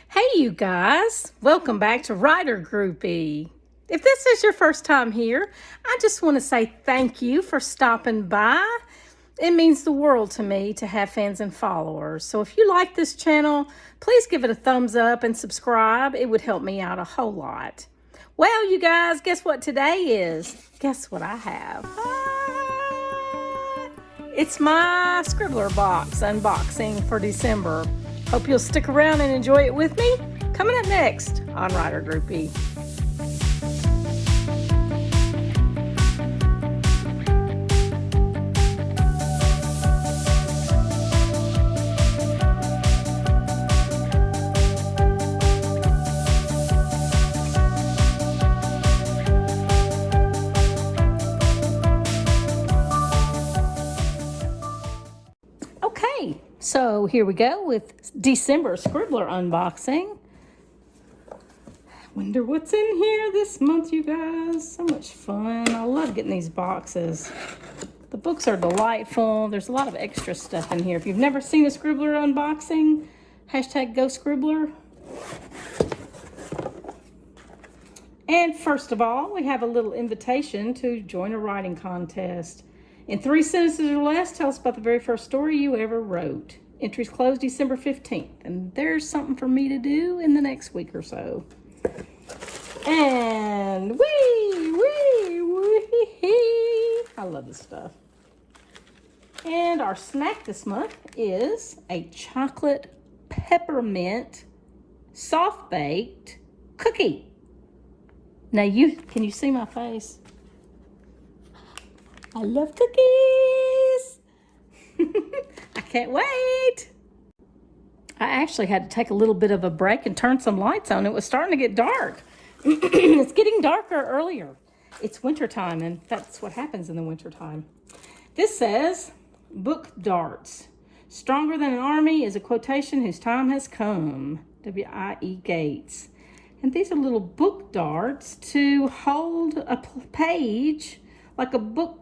Hey, you guys, welcome back to Writer Groupie. If this is your first time here, I just want to say thank you for stopping by. It means the world to me to have fans and followers. So if you like this channel, please give it a thumbs up and subscribe. It would help me out a whole lot. Well, you guys, guess what today is? Guess what I have? It's my Scribbler box unboxing for December. Hope you'll stick around and enjoy it with me. Coming up next on Writer Groupie. Okay, so here we go with December Scribbler unboxing. Wonder what's in here this month, you guys. So much fun. I love getting these boxes. The books are delightful. There's a lot of extra stuff in here. If you've never seen a Scribbler unboxing, hashtag goscribbler. And first of all, we have a little invitation to join a writing contest. In 3 sentences or less, tell us about the very first story you ever wrote. Entries close December 15th, and there's something for me to do in the next week or so. And wee! I love this stuff. And our snack this month is a chocolate peppermint soft-baked cookie. Now can you see my face? I love cookies. I can't wait. I actually had to take a little bit of a break and turn some lights on. It was starting to get dark. It's getting darker earlier. It's wintertime, and that's what happens in the wintertime. This says, book darts. Stronger than an army is a quotation whose time has come. W.I.E. Gates. And these are little book darts to hold a page like a book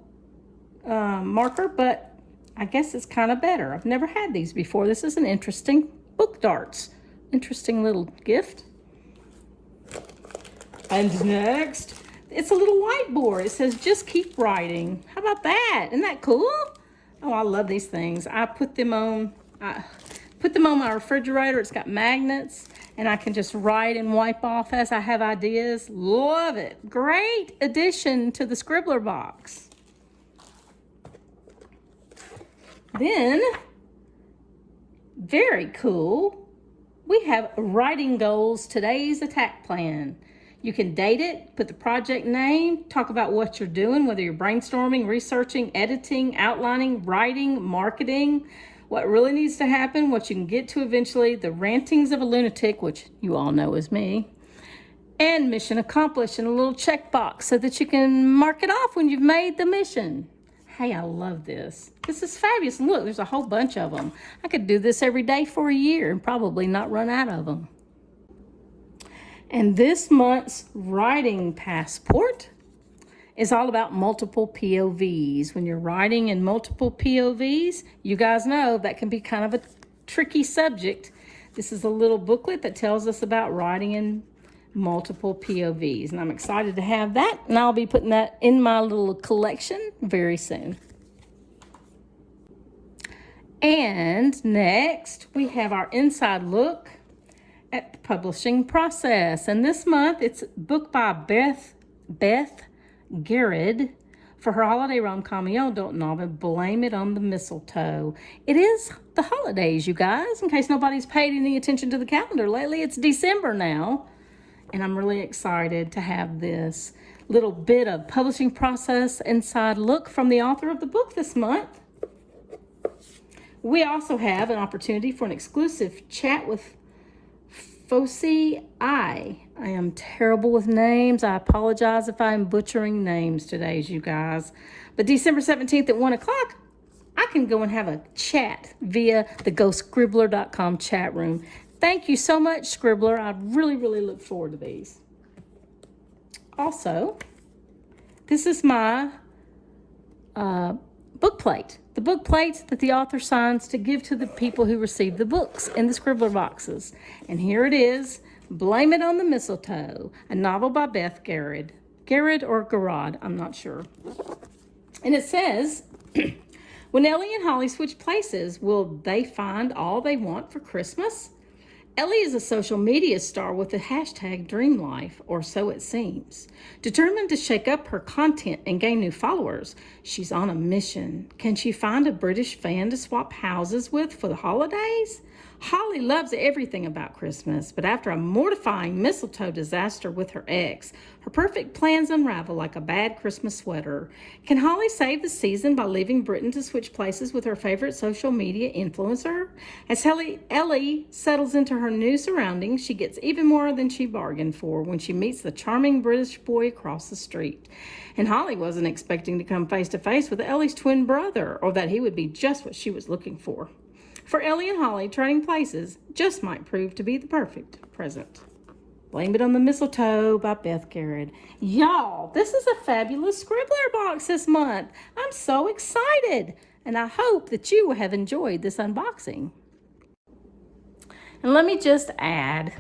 marker, but I guess it's kind of better. I've never had these before. This is an interesting book darts. Interesting little gift. And next, it's a little whiteboard. It says, just keep writing. How about that? Isn't that cool? Oh, I love these things. I put them on my refrigerator. It's got magnets, and I can just write and wipe off as I have ideas. Love it. Great addition to the Scribbler box. Then, very cool, we have Writing Goals, Today's Attack Plan. You can date it, put the project name, talk about what you're doing, whether you're brainstorming, researching, editing, outlining, writing, marketing, what really needs to happen, what you can get to eventually, the rantings of a lunatic, which you all know is me, and mission accomplished in a little checkbox so that you can mark it off when you've made the mission. Hey, I love this. This is fabulous. Look, there's a whole bunch of them. I could do this every day for a year and probably not run out of them. And this month's writing passport is all about multiple POVs. When you're writing in multiple POVs, you guys know that can be kind of a tricky subject. This is a little booklet that tells us about writing in multiple POVs, and I'm excited to have that, and I'll be putting that in my little collection very soon. And next, we have our inside look at the publishing process, and this month it's a book by Beth Garrett for her holiday rom-com young adult novel, Blame It on the Mistletoe. It is the holidays, you guys, in case nobody's paid any attention to the calendar lately. It's December now. And I'm really excited to have this little bit of publishing process inside look from the author of the book this month. We also have an opportunity for an exclusive chat with Fosi I am terrible with names. I apologize if I'm butchering names today, you guys. But December 17th at 1 o'clock, I can go and have a chat via the goscribbler.com chat room. Thank you so much, Scribbler. I really, really look forward to these. Also, this is my book plate. the book plates that the author signs to give to the people who receive the books in the Scribbler boxes. And here it is, Blame It on the Mistletoe, a novel by Beth Garrett. Garrett or Garrod, I'm not sure. And it says, when Ellie and Holly switch places, will they find all they want for Christmas? Ellie is a social media star with the hashtag DreamLife, or so it seems. Determined to shake up her content and gain new followers, she's on a mission. Can she find a British fan to swap houses with for the holidays? Holly loves everything about Christmas, but after a mortifying mistletoe disaster with her ex, her perfect plans unravel like a bad Christmas sweater. Can Holly save the season by leaving Britain to switch places with her favorite social media influencer? As Ellie settles into her new surroundings, she gets even more than she bargained for when she meets the charming British boy across the street. And Holly wasn't expecting to come face to face with Ellie's twin brother, or that he would be just what she was looking for. For Ellie and Holly, trading places just might prove to be the perfect present. Blame It on the Mistletoe by Beth Garrett. Y'all, this is a fabulous Scribbler box this month. I'm so excited, and I hope that you have enjoyed this unboxing. And let me just add,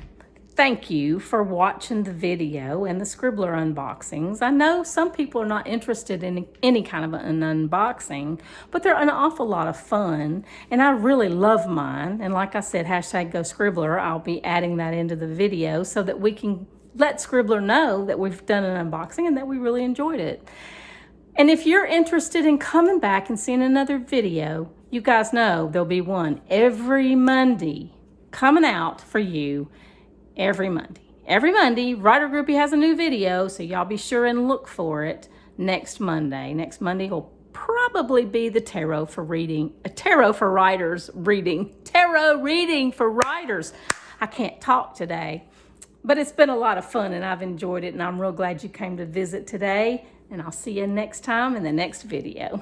thank you for watching the video and the Scribbler unboxings. I know some people are not interested in any kind of an unboxing, but they're an awful lot of fun, and I really love mine. And like I said, hashtag goscribbler, I'll be adding that into the video so that we can let Scribbler know that we've done an unboxing and that we really enjoyed it. And if you're interested in coming back and seeing another video, you guys know there'll be one every Monday coming out for you. Every Monday. Every Monday, Writer Groupie has a new video, so y'all be sure and look for it next Monday. Next Monday will probably be the tarot for reading, a tarot for writers reading, tarot reading for writers. I can't talk today, but it's been a lot of fun and I've enjoyed it, and I'm real glad you came to visit today, and I'll see you next time in the next video.